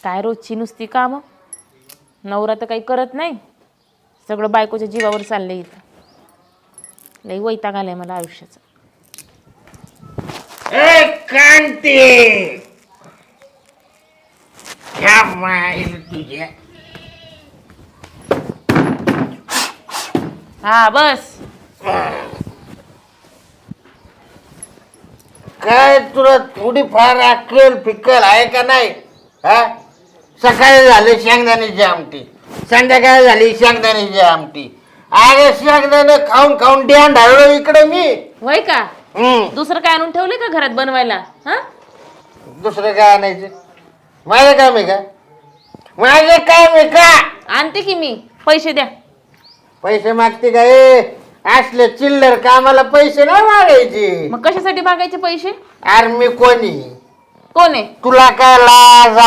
काय रोजची नुसती काम, नवरा तर काही करत नाही, सगळं बायकोच्या जीवावर चाललंय इथं. लई वैताग आलाय मला आयुष्याचा. ए कांती, ह्या माईल तुझ्या. हा बस. काय तुला थोडीफार अक्कल फिक्कल आहे का नाही? हा, सकाळी झाली शेंगदाण्याची आमटी, संध्याकाळी झाली शेंगदाण्याची आमटी. अरे शेंगदाणे खाऊन खाऊन ध्यान ढाळलो इकडे मी. वय का दुसरं काय आणून ठेवलंय का घरात बनवायला? हा, दुसरं काय आणायचं? माझं काम आहे का? माझं काम आहे का? आणते की मी, पैसे द्या. पैसे मागते का? असले चिल्लर कामाला पैसे नाही मागायचे. मग कशासाठी मागायचे पैसे? अरे मी कोणी? कोण आहे? तुला काय लाज